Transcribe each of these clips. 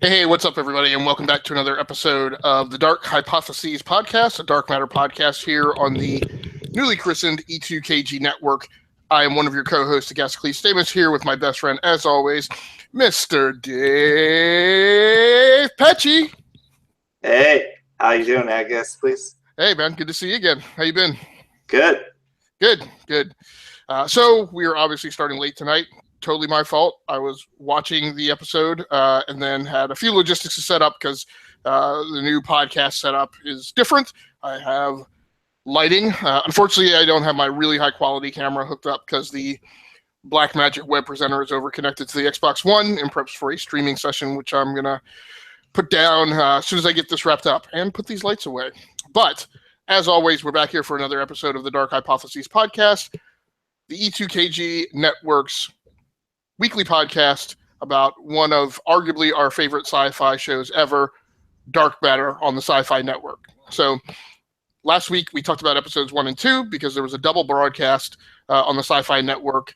Hey, what's up, everybody, and welcome back to another episode of the Dark Hypotheses podcast, a dark matter podcast here on the newly christened E2KG network. I am one of your co-hosts, Agasicles Stamas, here with my best friend, as always, Mr. Dave Pecci. Hey, how you doing, Agasicles? Hey, man, good to see you again. How you been? Good. Good. So we are obviously starting late tonight. Totally my fault. I was watching the episode and then had a few logistics to set up because the new podcast setup is different. I have lighting. Unfortunately, I don't have my really high quality camera hooked up because the Blackmagic web presenter is over connected to the Xbox One in preps for a streaming session, which I'm going to put down as soon as I get this wrapped up and put these lights away. But as always, we're back here for another episode of the Dark Hypotheses podcast, the E2KG Network's weekly podcast about one of arguably our favorite sci-fi shows ever, Dark Matter on the Sci-Fi Network. So last week we talked about episodes 1 and 2 because there was a double broadcast on the Sci-Fi Network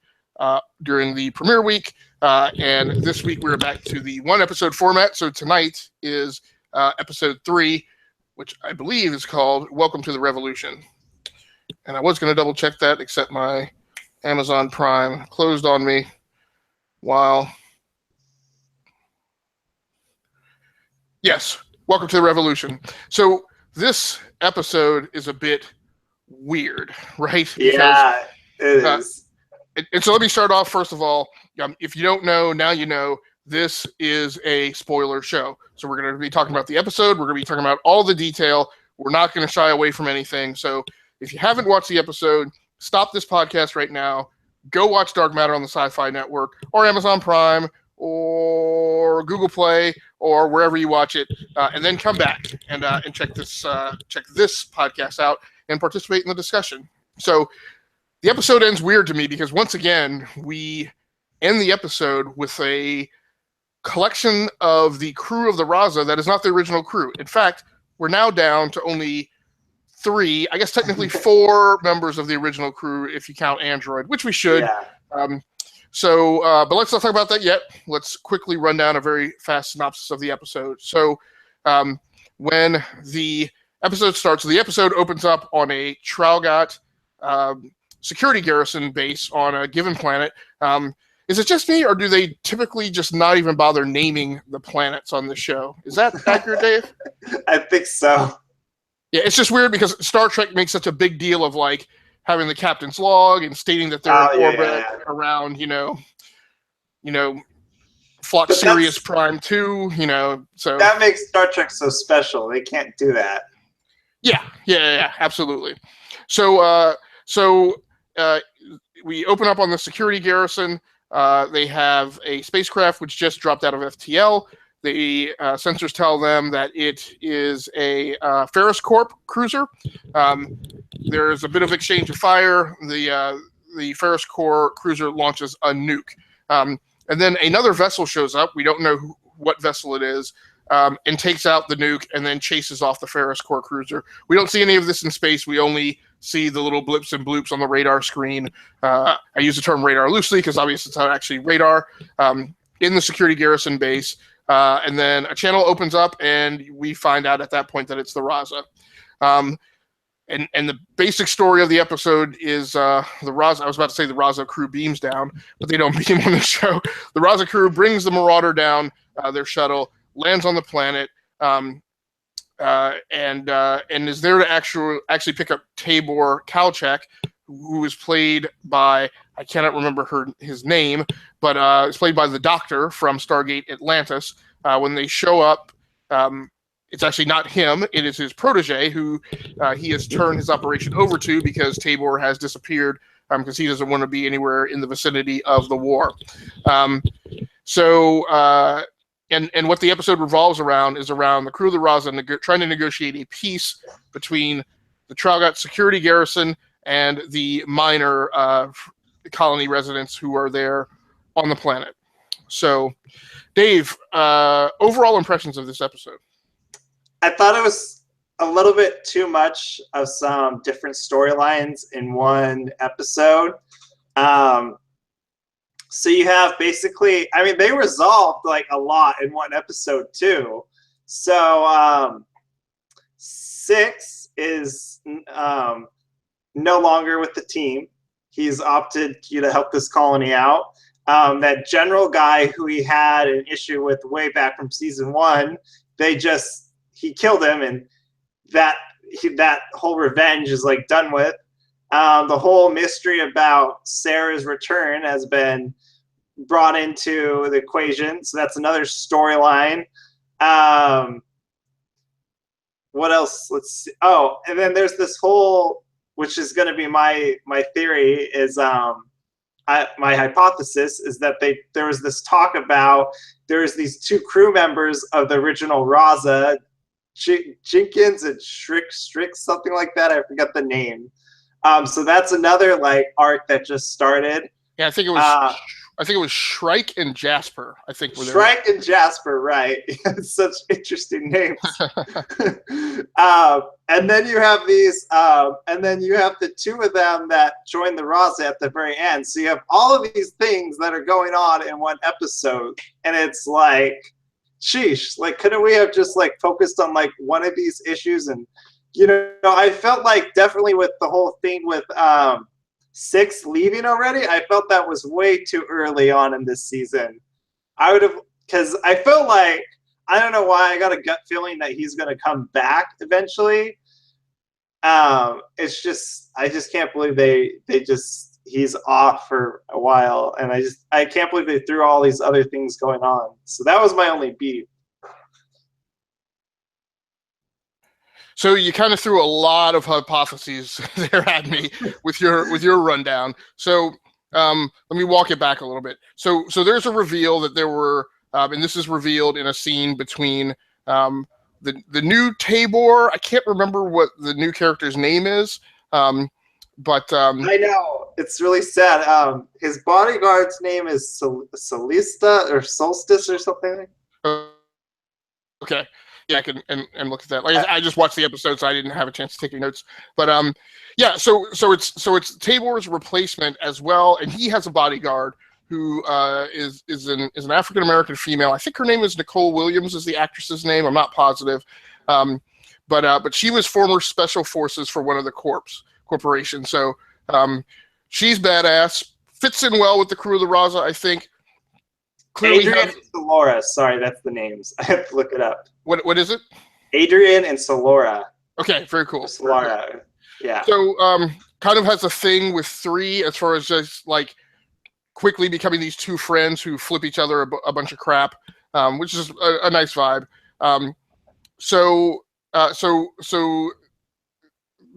during the premiere week. And this week we're back to the one episode format. So tonight is episode 3, which I believe is called Welcome to the Revolution. And I was going to double check that, except my Amazon Prime closed on me. Wow. Yes, Welcome to the Revolution. So this episode is a bit weird, right? Yeah, it is. And so let me start off, first of all, if you don't know, now you know, this is a spoiler show. So we're going to be talking about the episode. We're going to be talking about all the detail. We're not going to shy away from anything. So if you haven't watched the episode, stop this podcast right now. Go watch Dark Matter on the Sci-Fi Network or Amazon Prime or Google Play or wherever you watch it, and then come back and check this podcast out and participate in the discussion. So the episode ends weird to me because once again we end the episode with a collection of the crew of the Raza that is not the original crew. In fact, we're now down to only 3, I guess technically 4 members of the original crew if you count Android, which we should. Yeah. But let's not talk about that yet. Let's quickly run down a very fast synopsis of the episode. So when the episode starts, the episode opens up on a Traugat security garrison base on a given planet. Is it just me, or do they typically just not even bother naming the planets on the show? Is that accurate, Dave? I think so. Yeah, it's just weird because Star Trek makes such a big deal of like having the captain's log and stating that they're in orbit around, Flock Sirius Prime 2, so that makes Star Trek so special. They can't do that. Yeah, absolutely. So we open up on the security garrison. They have a spacecraft which just dropped out of FTL. The sensors tell them that it is a Ferris Corp cruiser. There's a bit of exchange of fire. The Ferris Corp cruiser launches a nuke. And then another vessel shows up. We don't know what vessel it is. And takes out the nuke and then chases off the Ferris Corp cruiser. We don't see any of this in space. We only see the little blips and bloops on the radar screen. I use the term radar loosely because obviously it's not actually radar. In the security garrison base. And then a channel opens up, and we find out at that point that it's the Raza. And the basic story of the episode is the Raza. I was about to say the Raza crew beams down, but they don't beam on the show. The Raza crew brings the Marauder down, their shuttle, lands on the planet, and is there to actually pick up Tabor Calchek, who is played by, I cannot remember his name, but it's played by the Doctor from Stargate Atlantis. When they show up, it's actually not him. It is his protege who he has turned his operation over to because Tabor has disappeared because he doesn't want to be anywhere in the vicinity of the war. And what the episode revolves around is around the crew of the Raza trying to negotiate a peace between the Traugat security garrison and the minor colony residents who are there on the planet. So, Dave, overall impressions of this episode? I thought it was a little bit too much of some different storylines in one episode. So you have basically, I mean, they resolved like a lot in one episode too. So 6 is no longer with the team. He's opted to help this colony out. That general guy who he had an issue with way back from season 1, he killed him, and that whole revenge is like done with. The whole mystery about Sarah's return has been brought into the equation, so that's another storyline. What else? Let's see. Oh, and then there's this whole, which is going to be my theory, is my hypothesis is that there was this talk about there's these 2 crew members of the original Raza, Jenkins and Strick, something like that. I forgot the name. So that's another like arc that just started. Yeah, I think it was Shrike and Jasper. I think were there. Shrike and Jasper, right? Such interesting names. And then you have the 2 of them that join the Raza at the very end. So you have all of these things that are going on in one episode, and it's like, sheesh, like, couldn't we have just like focused on like one of these issues? And I felt like definitely with the whole thing with 6 leaving already, I felt that was way too early on in this season. Because I felt like, I don't know why, I got a gut feeling that he's going to come back eventually. It's just, I just can't believe he's off for a while, and I can't believe they threw all these other things going on. So that was my only beef. So you kind of threw a lot of hypotheses there at me with your rundown. So let me walk it back a little bit. So there's a reveal that there were, and this is revealed in a scene between the new Tabor. I can't remember what the new character's name is, but I know, it's really sad. His bodyguard's name is Solista or Solstice or something. Okay. Yeah, I can and look at that. Like I just watched the episode, so I didn't have a chance to take any notes. But yeah. So it's Tabor's replacement as well, and he has a bodyguard who is an African American female. I think her name is Nicole Williams, is the actress's name. I'm not positive, but she was former special forces for one of the corporations. So she's badass, fits in well with the crew of the Raza, I think. Adrian and Solora. Sorry, that's the names. I have to look it up. What is it? Adrian and Solora. Okay, very cool. Solora. Yeah. So kind of has a thing with 3 as far as just like quickly becoming these 2 friends who flip each other a bunch of crap, which is a nice vibe. So the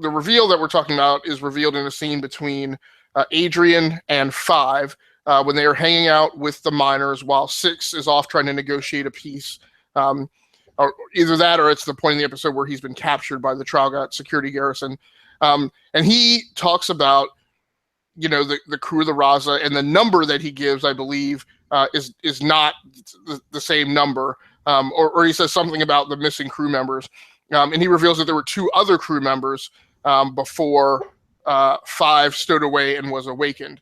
reveal that we're talking about is revealed in a scene between Adrian and 5. When they are hanging out with the miners while 6 is off trying to negotiate a peace. Or either that or it's the point in the episode where he's been captured by the Traugat security garrison. And he talks about, the crew of the Raza, and the number that he gives, I believe, is not the same number. Or he says something about the missing crew members. And he reveals that there were 2 other crew members before 5 stowed away and was awakened.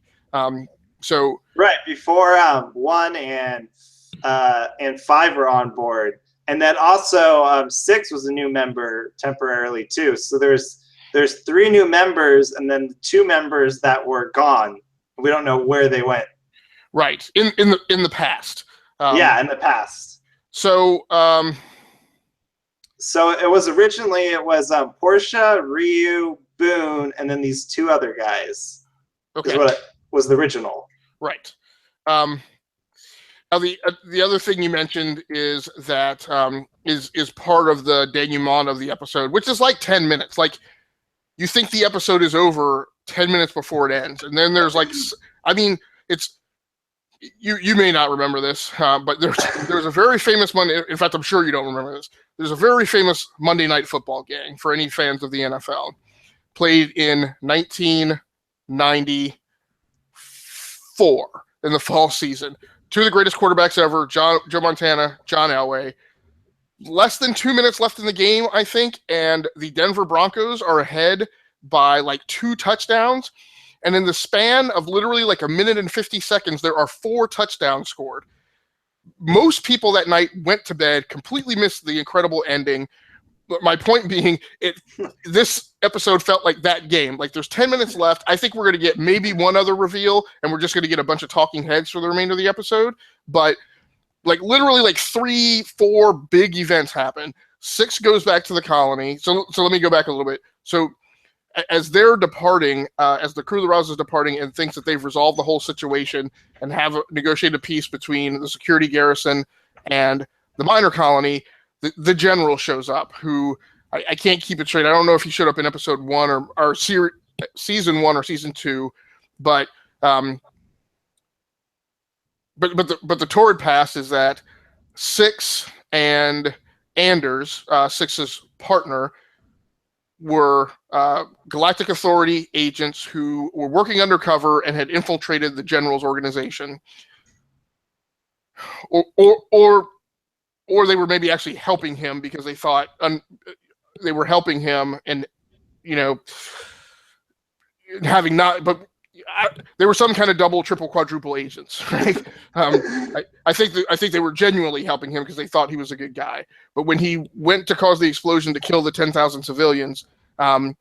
So right before 1 and 5 were on board, and then also 6 was a new member temporarily too. So there's 3 new members, and then 2 members that were gone. We don't know where they went. Right in the past. Yeah, in the past. So so it was originally Portia, Ryu, Boone, and then these 2 other guys. Okay. Is what it was the original. Right. Now the other thing you mentioned is that is part of the denouement of the episode, which is like 10 minutes. Like, you think the episode is over 10 minutes before it ends, and then there's like, I mean, it's you may not remember this, but there's a very famous Monday. In fact, I'm sure you don't remember this. There's a very famous Monday Night Football game for any fans of the NFL, played in 1994 in the fall season. 2 of the greatest quarterbacks ever, Joe Montana, John Elway. Less than 2 minutes left in the game, I think, and the Denver Broncos are ahead by like 2 touchdowns. And in the span of literally like a minute and 50 seconds, there are 4 touchdowns scored. Most people that night went to bed, completely missed the incredible ending. But my point being, this episode felt like that game. Like there's 10 minutes left. I think we're going to get maybe one other reveal, and we're just going to get a bunch of talking heads for the remainder of the episode. But like literally like 3-4 big events happen. 6 goes back to the colony. So let me go back a little bit. So as they're departing, as the crew of the Roz is departing and thinks that they've resolved the whole situation and have negotiated a peace between the security garrison and the minor colony, the general shows up, who I can't keep it straight. I don't know if he showed up in episode 1 or season 1 or season 2, but the torrid pass is that Six and Anders, Six's partner, were Galactic Authority agents who were working undercover and had infiltrated the general's organization, or they were maybe actually helping him because they thought they were helping him, and having not, but they were some kind of double, triple, quadruple agents, right? I think they were genuinely helping him because they thought he was a good guy. But when he went to cause the explosion to kill the 10,000 civilians, well,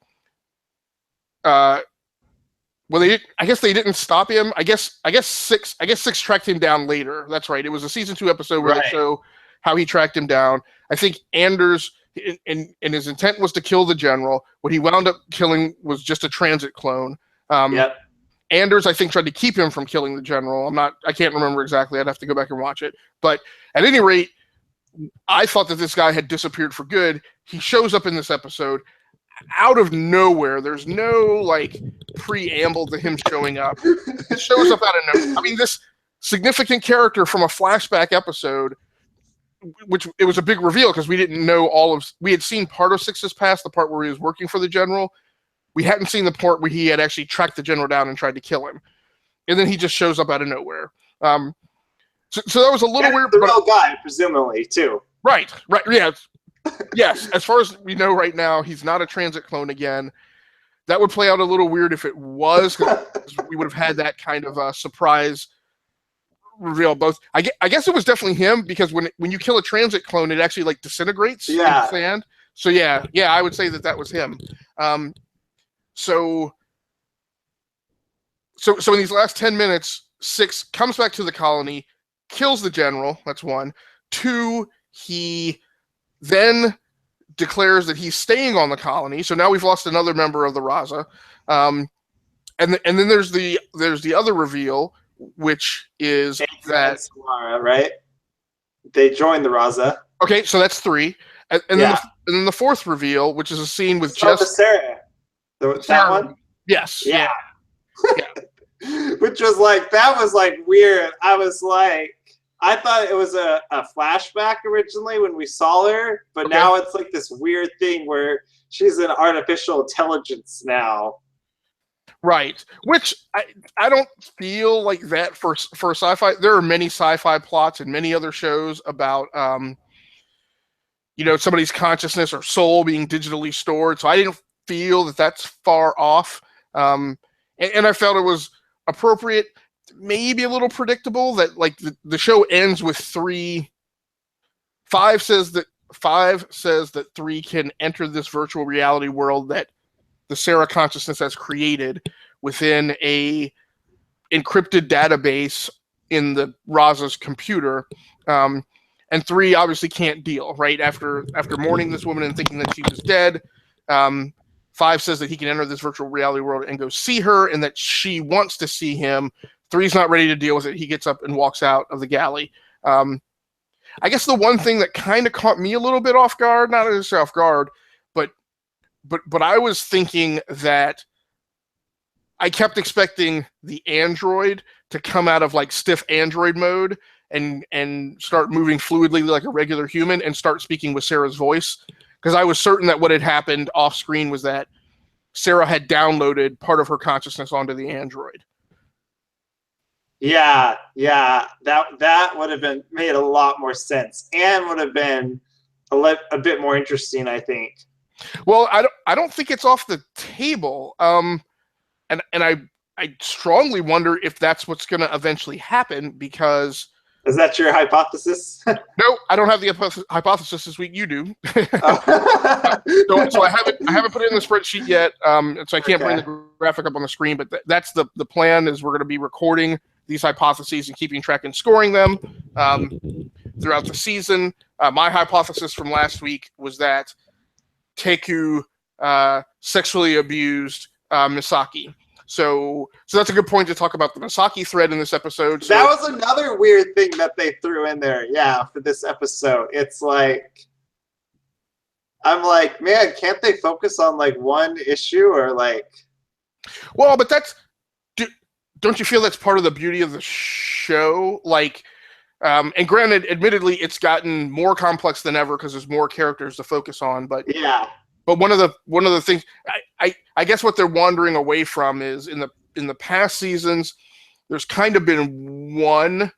I guess they didn't stop him. I guess Six tracked him down later. That's right. It was a season 2 episode where they show how he tracked him down. I think Anders, and his intent was to kill the general. What he wound up killing was just a transit clone. Anders, I think, tried to keep him from killing the general. I can't remember exactly. I'd have to go back and watch it. But at any rate, I thought that this guy had disappeared for good. He shows up in this episode out of nowhere. There's no preamble to him showing up. He shows up out of nowhere. I mean, this significant character from a flashback episode, which it was a big reveal because we didn't know we had seen part of Six's past, the part where he was working for the general. We hadn't seen the part where he had actually tracked the general down and tried to kill him. And then he just shows up out of nowhere. So that was a little weird. The real guy, presumably, too. Right, yeah. Yes, as far as we know right now, he's not a transit clone again. That would play out a little weird if it was, because we would have had that kind of surprise reveal. Both, I guess it was definitely him, because when you kill a transit clone, it actually disintegrates in the sand. So yeah, I would say that was him. So in these last 10 minutes, Six comes back to the colony, kills the general. That's 1. 2, he then declares that he's staying on the colony. So now we've lost another member of the Raza. And then there's the other reveal, which is that Samara, right? They joined the Raza. Okay, so that's 3. And then the 4th reveal, which is a scene with Jess. Sarah. That one? Yes. Yeah. Which was that was weird. I thought it was a flashback originally when we saw her, but now it's this weird thing where she's an artificial intelligence now. Right. Which I don't feel like that for sci-fi. There are many sci-fi plots and many other shows about somebody's consciousness or soul being digitally stored. So I didn't feel that that's far off. And I felt it was appropriate, maybe a little predictable, that the show ends with 3. 5 says that 3 can enter this virtual reality world that the Sarah consciousness has created within a encrypted database in the Raza's computer. And 3 obviously can't deal, right? After mourning this woman and thinking that she was dead, 5 says that he can enter this virtual reality world and go see her, and that she wants to see him. 3's not ready to deal with it. He gets up and walks out of the galley. I guess the one thing that kind of caught me a little bit off guard, not necessarily off guard, but I was thinking that I kept expecting the android to come out of stiff android mode and start moving fluidly like a regular human and start speaking with Sarah's voice. Because I was certain that what had happened off screen was that Sarah had downloaded part of her consciousness onto the android. Yeah, that would have made a lot more sense and would have been a bit more interesting, I think. Well, I don't think it's off the table. And I I strongly wonder if that's what's going to eventually happen, because Is that your hypothesis? no, I don't have the hypothesis this week. You do. Oh. So I haven't put it in the spreadsheet yet. So I can't bring the graphic up on the screen. But that's the plan. Is we're going to be recording these hypotheses and keeping track and scoring them throughout the season. My hypothesis from last week was that Teku sexually abused Misaki. So that's a good point to talk about the Misaki thread in this episode. So, that was another weird thing that they threw in there, for this episode. It's like, I'm like, man, can't they focus on like one issue or like? Well, but don't you feel that's part of the beauty of the show? Like, and granted, admittedly, it's gotten more complex than ever because there's more characters to focus on. But yeah. But one of the things I guess what they're wandering away from is in the past seasons, there's kind of been one.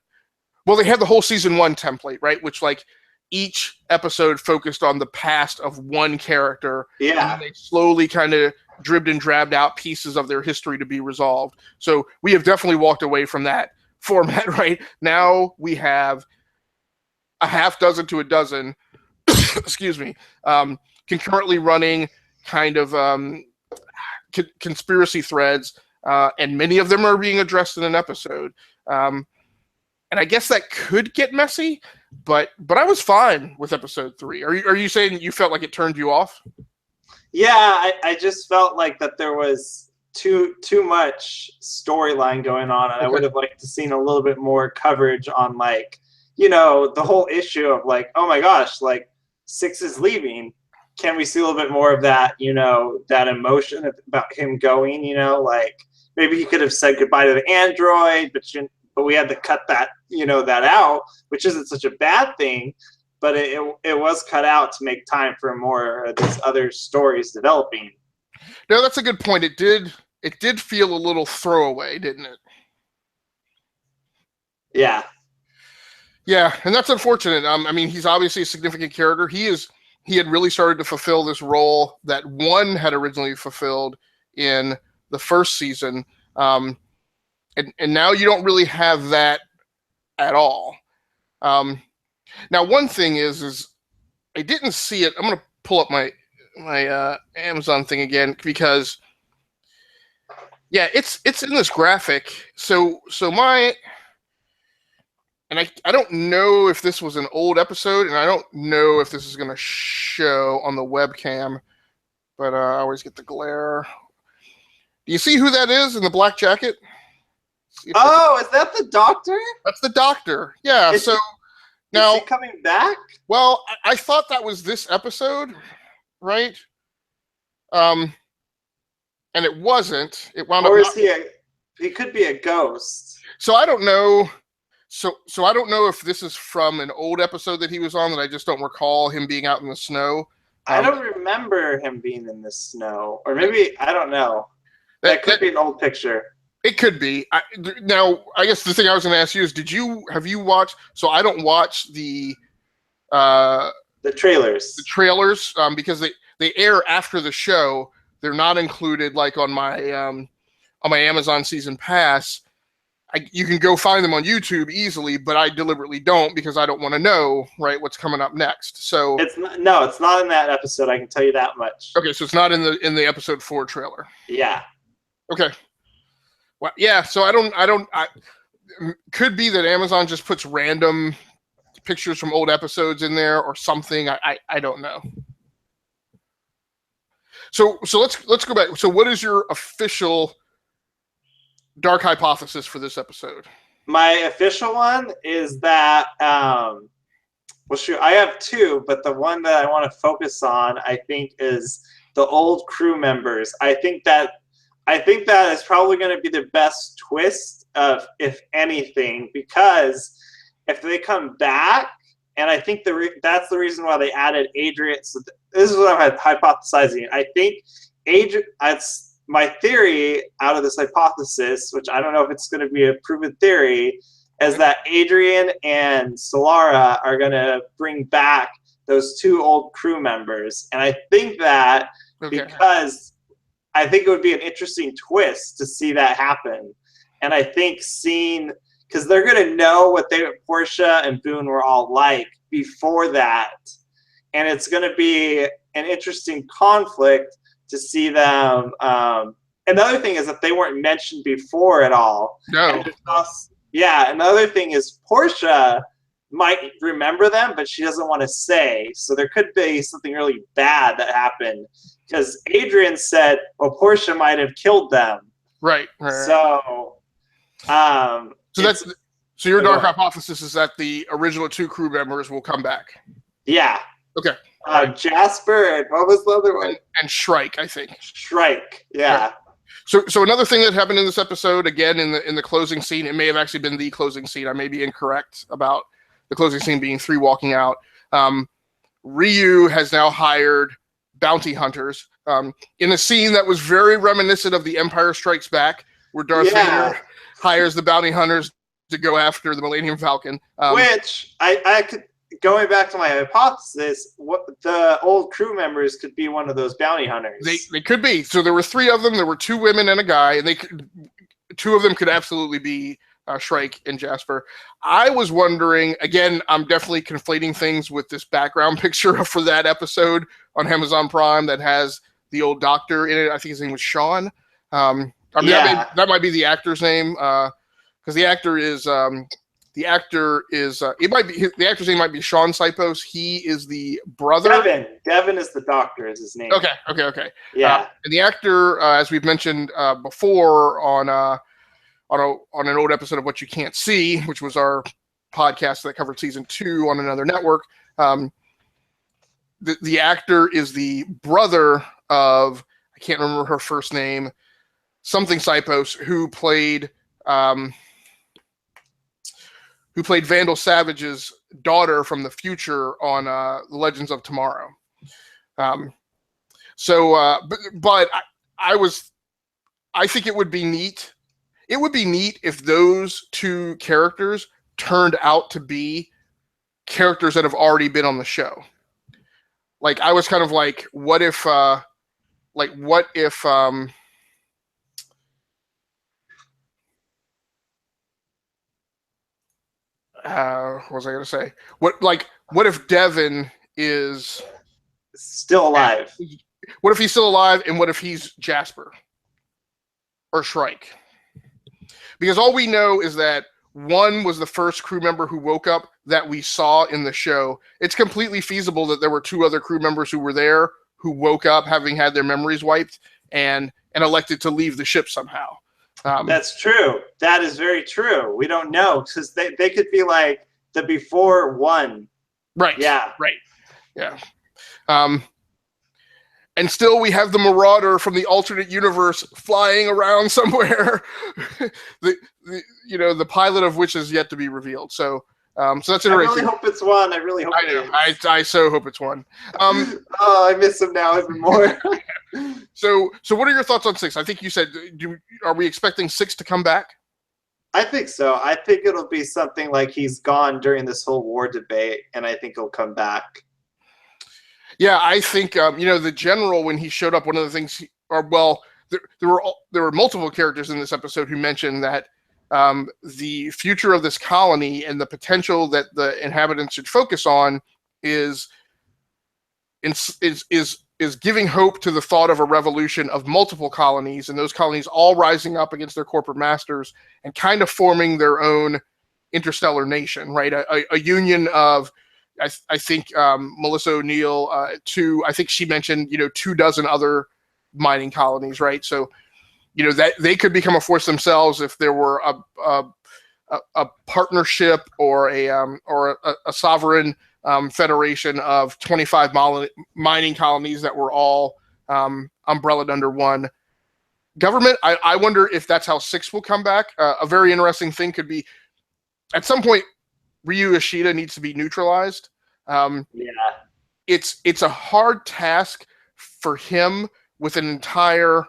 Well, they had the whole season 1 template, right? Which like each episode focused on the past of one character. Yeah. And they slowly kind of dribbed and drabbed out pieces of their history to be resolved. So we have definitely walked away from that format, right? Now we have a half dozen to a dozen, excuse me, concurrently running kind of conspiracy threads, and many of them are being addressed in an episode. And I guess that could get messy, but I was fine with episode 3. Are you saying you felt like it turned you off? Yeah, I just felt like that there was too much storyline going on, and Okay. I would have liked to seen a little bit more coverage on like, the whole issue of like, oh my gosh, like 6 is leaving. Can we see a little bit more of that, that emotion about him going, like maybe he could have said goodbye to the android, but we had to cut that, that out, which isn't such a bad thing, but it was cut out to make time for more of these other stories developing. No, that's a good point. It did feel a little throwaway, didn't it? Yeah. Yeah, and that's unfortunate. I mean, he's obviously a significant character. He had really started to fulfill this role that one had originally fulfilled in the first season. And now you don't really have that at all. Now, one thing is I didn't see it. I'm going to pull up my Amazon thing again because, yeah, it's in this graphic. So I don't know if this was an old episode, and I don't know if this is going to show on the webcam, but I always get the glare. Do you see who that is in the black jacket? Oh, is that the doctor? That's the doctor. Yeah. Is he coming back? Well, I thought that was this episode, right? And it wasn't. It wound up. Or is he could be a ghost. So I don't know. So I don't know if this is from an old episode that he was on that I just don't recall him being out in the snow. I don't remember him being in the snow, or maybe I don't know. That could be an old picture. It could be. Now, I guess the thing I was going to ask you is, have you watched? So I don't watch the trailers. The trailers, because they air after the show. They're not included like on my Amazon season pass. You can go find them on YouTube easily, but I deliberately don't because I don't want to know what's coming up next. So it's not in that episode. I can tell you that much. Okay, so it's not in the episode 4 trailer. Yeah. Okay. Well, yeah. So I could be that Amazon just puts random pictures from old episodes in there or something. I don't know. So let's go back. So what is your official dark hypothesis for this episode? My official one is that well, shoot, I have 2, but the one that I want to focus on, I think, is the old crew members. I think that is probably going to be the best twist of, if anything, because if they come back, and I think that's the reason why they added Adrian. So this is what I'm hypothesizing. I think that's my theory out of this hypothesis, which I don't know if it's going to be a proven theory, is that Adrian and Solara are going to bring back those 2 old crew members. And I think that because I think it would be an interesting twist to see that happen. And I think because they're going to know what Portia and Boone were all like before that. And it's going to be an interesting conflict to see them. Another thing is that they weren't mentioned before at all. No. And the other thing is Portia might remember them, but she doesn't want to say. So there could be something really bad that happened because Adrian said, well, Portia might have killed them. Right. So, so your dark hypothesis is that the original 2 crew members will come back. Yeah. Okay. Jasper and what was the other one? And Shrike, I think. Shrike. Yeah. So another thing that happened in this episode, again in the closing scene, it may have actually been the closing scene. I may be incorrect about the closing scene being 3 walking out. Ryu has now hired bounty hunters in a scene that was very reminiscent of The Empire Strikes Back, where Darth Vader hires the bounty hunters to go after the Millennium Falcon. Which I could, going back to my hypothesis, what the old crew members could be one of those bounty hunters. They could be. So there were 3 of them. There were 2 women and a guy, and 2 of them could absolutely be Shrike and Jasper. I was wondering, again, I'm definitely conflating things with this background picture for that episode on Amazon Prime that has the old doctor in it. I think his name was Sean. That might be the actor's name, because the actor's name might be Sean Sipos. He is the brother. Devon is the doctor, is his name. Okay. Yeah. And the actor, as we've mentioned before on an old episode of What You Can't See, which was our podcast that covered season 2 on another network. The actor is the brother of, I can't remember her first name, something Sipos, who played Vandal Savage's daughter from the future on The Legends of Tomorrow. But I think it would be neat. It would be neat if those 2 characters turned out to be characters that have already been on the show. Like, I was kind of like, what if what was I going to say? What if Devon is still alive? What if he's still alive, and what if he's Jasper or Shrike? Because all we know is that 1 was the first crew member who woke up that we saw in the show. It's completely feasible that there were 2 other crew members who were there who woke up having had their memories wiped and elected to leave the ship somehow. That's true. That is very true. We don't know, because they could be like the before 1. Right. Yeah. Right. Yeah. And still we have the Marauder from the alternate universe flying around somewhere. the pilot of which is yet to be revealed. So that's interesting. I really hope it's 1. I really hope it is. I so hope it's 1. I miss him now even more. So what are your thoughts on 6? I think you said, are we expecting 6 to come back? I think so. I think it'll be something like he's gone during this whole war debate, and I think he'll come back. Yeah, I think the general, when he showed up, one of the things, there were multiple characters in this episode who mentioned that the future of this colony and the potential that the inhabitants should focus on is giving hope to the thought of a revolution of multiple colonies, and those colonies all rising up against their corporate masters and kind of forming their own interstellar nation, right? A union of, I think Melissa O'Neill, I think she mentioned, 24 other mining colonies, right? So, that they could become a force themselves if there were a partnership or a sovereign federation of 25 mining colonies that were all umbrellaed under one government. I wonder if that's how 6 will come back. A very interesting thing could be, at some point, Ryu Ishida needs to be neutralized. It's a hard task for him with an entire,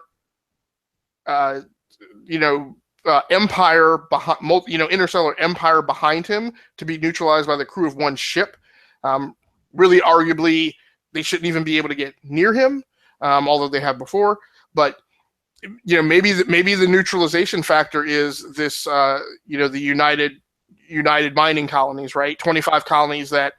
empire behind, interstellar empire behind him, to be neutralized by the crew of 1 ship. Really, arguably, they shouldn't even be able to get near him, although they have before. But maybe the neutralization factor is this, the United mining colonies, right? 25 colonies that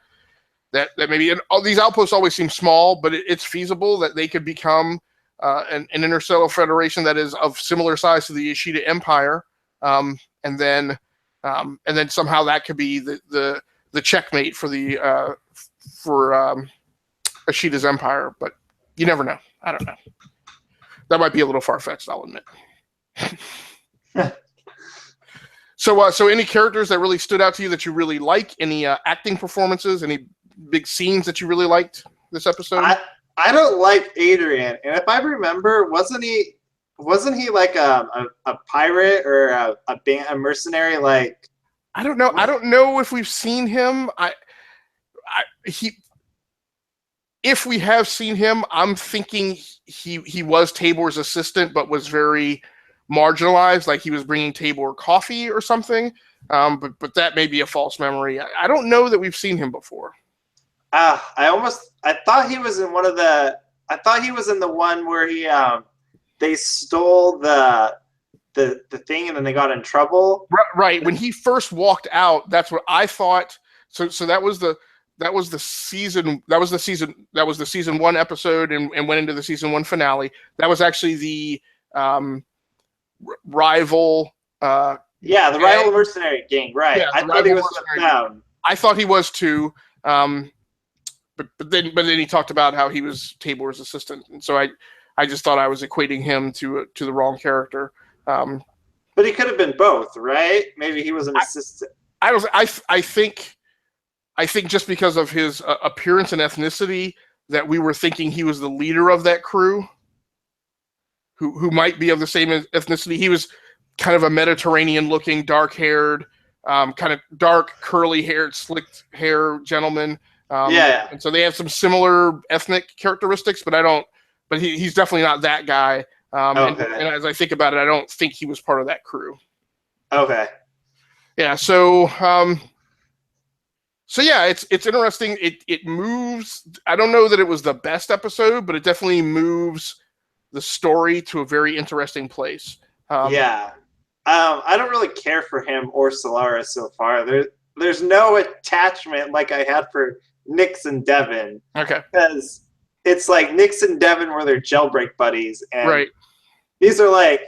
maybe, and all these outposts always seem small, but it's feasible that they could become an interstellar federation that is of similar size to the Ishida Empire, and then somehow that could be the checkmate for Ishida's empire. But you never know. I don't know. That might be a little far-fetched, I'll admit. So any characters that really stood out to you that you really like? Any acting performances? Any big scenes that you really liked this episode? I don't like Adrian, and if I remember, wasn't he like a pirate or a mercenary? Like, I don't know. I don't know if we've seen him. If we have seen him, I'm thinking he was Tabor's assistant, but was very marginalized, like he was bringing Tabor coffee or something. But that may be a false memory. I don't know that we've seen him before. I thought he was in the one where they stole the thing and then they got in trouble. Right. When he first walked out, that's what I thought. So that was the season 1 episode and went into the season 1 finale. That was actually the rival. The rival mercenary gang. Right. Yeah, I thought he was with them. I thought he was too. But then he talked about how he was Tabor's assistant, and so I just thought I was equating him to the wrong character. But he could have been both, right? Maybe he was an assistant. I think just because of his appearance and ethnicity, that we were thinking he was the leader of that crew, who might be of the same ethnicity. He was kind of a Mediterranean-looking, dark-haired, kind of dark, curly-haired, slicked hair gentleman. And so they have some similar ethnic characteristics, but he's definitely not that guy. And as I think about it, I don't think he was part of that crew. Okay. Yeah. So yeah, it's interesting. It moves. I don't know that it was the best episode, but it definitely moves the story to a very interesting place. I don't really care for him or Solara so far. There's no attachment like I had for Nix and Devon. Okay. Because it's like Nix and Devon were their jailbreak buddies. And right. These are like,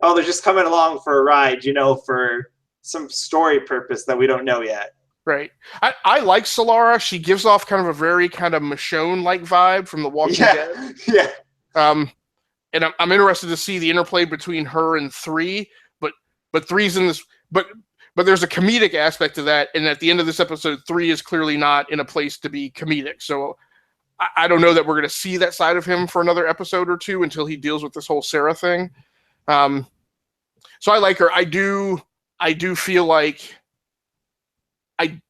they're just coming along for a ride, for some story purpose that we don't know yet. Right. I like Solara. She gives off kind of a very kind of Michonne-like vibe from The Walking Dead. Yeah. And I'm interested to see the interplay between her and 3, but 3's in this, but there's a comedic aspect to that, and at the end of this episode, 3 is clearly not in a place to be comedic. So I don't know that we're going to see that side of him for another episode or 2 until he deals with this whole Sarah thing. So I like her. I do feel like I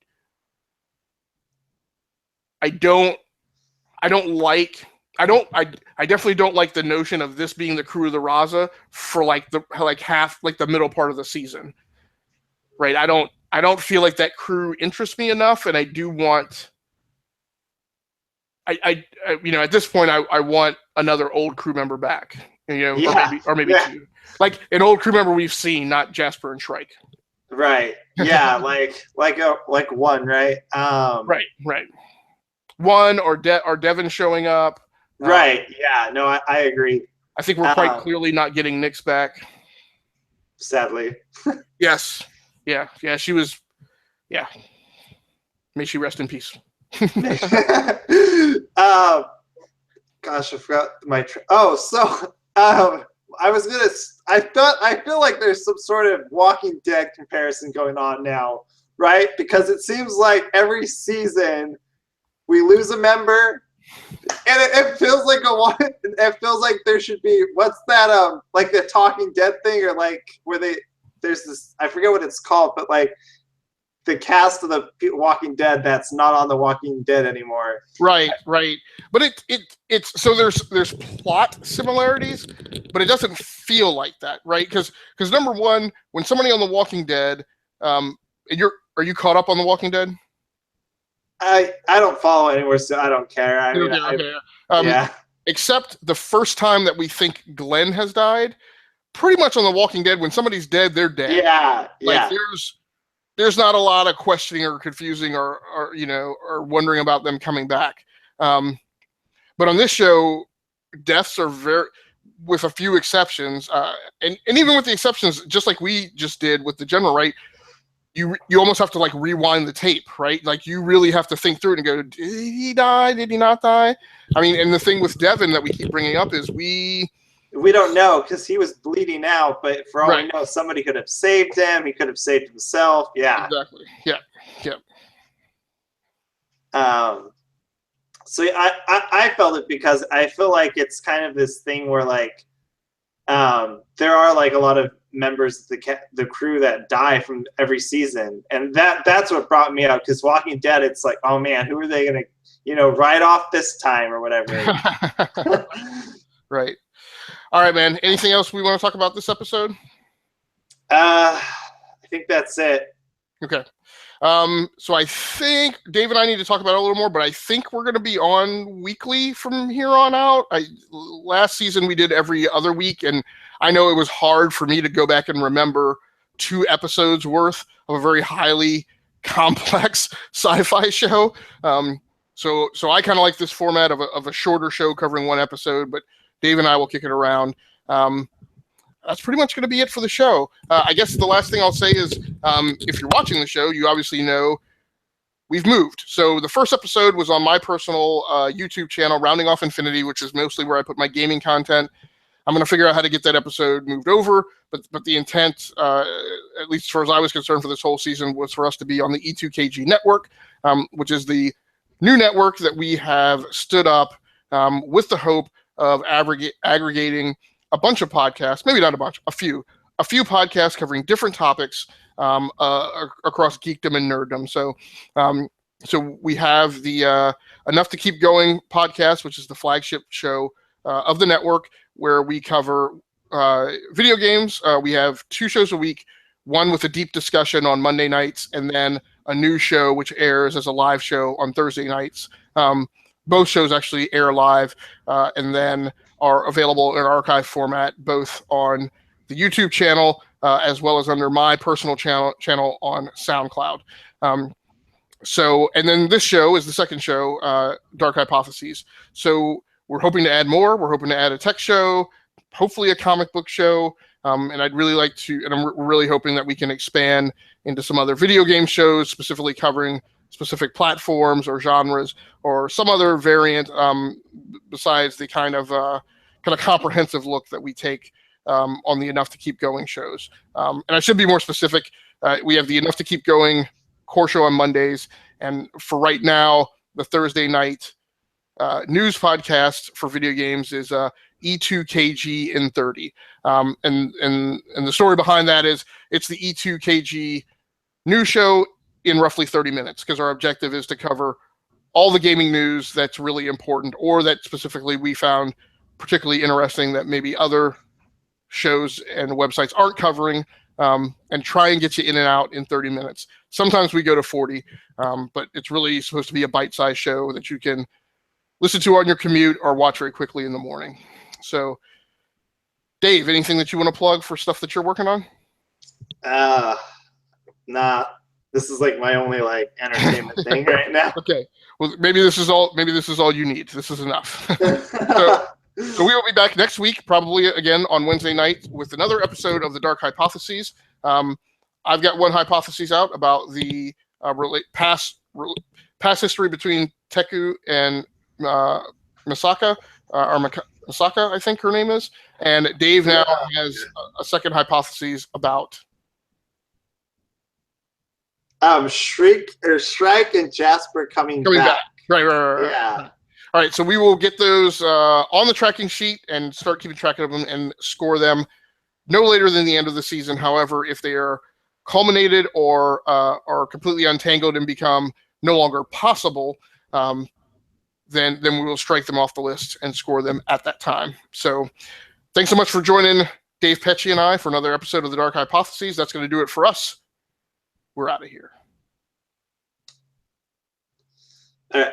definitely don't like the notion of this being the crew of the Raza for half the middle part of the season. Right. I don't feel like that crew interests me enough, and I do want at this point I want another old crew member back. Or maybe 2. Like an old crew member we've seen, not Jasper and Shrike. Right. Yeah, like one, right? Right. One or Devon showing up. Right. Yeah. No, I agree. I think we're quite clearly not getting Nix back. Sadly. Yes. Yeah. She was. Yeah. May she rest in peace. Gosh, I forgot my. I feel like there's some sort of Walking Dead comparison going on now, right? Because it seems like every season we lose a member, and it feels like it feels like there should be, what's that, like the Talking Dead thing, or like where there's this, I forget what it's called, but like the cast of the Walking Dead that's not on the Walking Dead anymore. Right. But it's so there's plot similarities, but it doesn't feel like that, right? Because number one, when somebody on the Walking Dead, are you caught up on the Walking Dead? I don't follow anywhere, so I don't care. Yeah. except the first time that we think Glenn has died. Pretty much on The Walking Dead, when somebody's dead, they're dead. Yeah, like there's not a lot of questioning or confusing or wondering about them coming back. But on this show, deaths are very, with a few exceptions, and even with the exceptions, just like we just did with the general, right? You almost have to like rewind the tape, right? Like you really have to think through it and go, did he die? Did he not die? I mean, and the thing with Devon that we keep bringing up is we don't know, because he was bleeding out, but for all we know, somebody could have saved him. He could have saved himself. Yeah. Exactly. Yeah. So I felt it because I feel like it's kind of this thing where like there are like a lot of members of the crew that die from every season, and that's what brought me up, because Walking Dead, it's like, oh man, who are they gonna write off this time or whatever. Right. All right, man. Anything else we want to talk about this episode? I think that's it. Okay. So I think Dave and I need to talk about it a little more, but I think we're going to be on weekly from here on out. Last season we did every other week, and I know it was hard for me to go back and remember 2 episodes worth of a very highly complex sci-fi show. So I kind of like this format of a shorter show covering 1 episode, but Dave and I will kick it around. That's pretty much going to be it for the show. I guess the last thing I'll say is, if you're watching the show, you obviously know we've moved. So the first episode was on my personal YouTube channel, Rounding Off Infinity, which is mostly where I put my gaming content. I'm going to figure out how to get that episode moved over, but the intent, at least as far as I was concerned for this whole season, was for us to be on the E2KG network, which is the new network that we have stood up with the hope of aggregating a bunch of podcasts, maybe not a bunch, a few podcasts covering different topics across geekdom and nerddom. So we have the Enough to Keep Going podcast, which is the flagship show of the network, where we cover video games. We have 2 shows a week, one with a deep discussion on Monday nights, and then a new show which airs as a live show on Thursday nights. Both shows actually air live and then are available in archive format, both on the YouTube channel as well as under my personal channel on SoundCloud. And then this show is the second show, Dark Hypotheses. So we're hoping to add more. We're hoping to add a tech show, hopefully a comic book show. And I'd really like to, and I'm really hoping that we can expand into some other video game shows, specifically covering specific platforms or genres or some other variant besides the kind of comprehensive look that we take on the Enough to Keep Going shows. And I should be more specific. We have the Enough to Keep Going core show on Mondays, and for right now, the Thursday night news podcast for video games is E2KG in 30. And the story behind that is it's the E2KG news show in roughly 30 minutes, because our objective is to cover all the gaming news that's really important, or that specifically we found particularly interesting that maybe other shows and websites aren't covering, and try and get you in and out in 30 minutes. Sometimes we go to 40, but it's really supposed to be a bite-sized show that you can listen to on your commute or watch very quickly in the morning. So, Dave, anything that you want to plug for stuff that you're working on? Nah. This is like my only like entertainment thing right now. Okay. Well, maybe this is all you need. This is enough. So we will be back next week, probably again on Wednesday night, with another episode of the Dark Hypotheses. I've got one hypothesis out about the past history between Teku and Misaka, Misaka, I think her name is. And Dave now has a second hypothesis about Shrike and Jasper coming back. Right. Yeah. All right, so we will get those on the tracking sheet and start keeping track of them and score them no later than the end of the season. However, if they are culminated or are completely untangled and become no longer possible, then we will strike them off the list and score them at that time. So thanks so much for joining Dave, Pecci, and I for another episode of the Dark Hypotheses. That's going to do it for us. We're out of here. All right.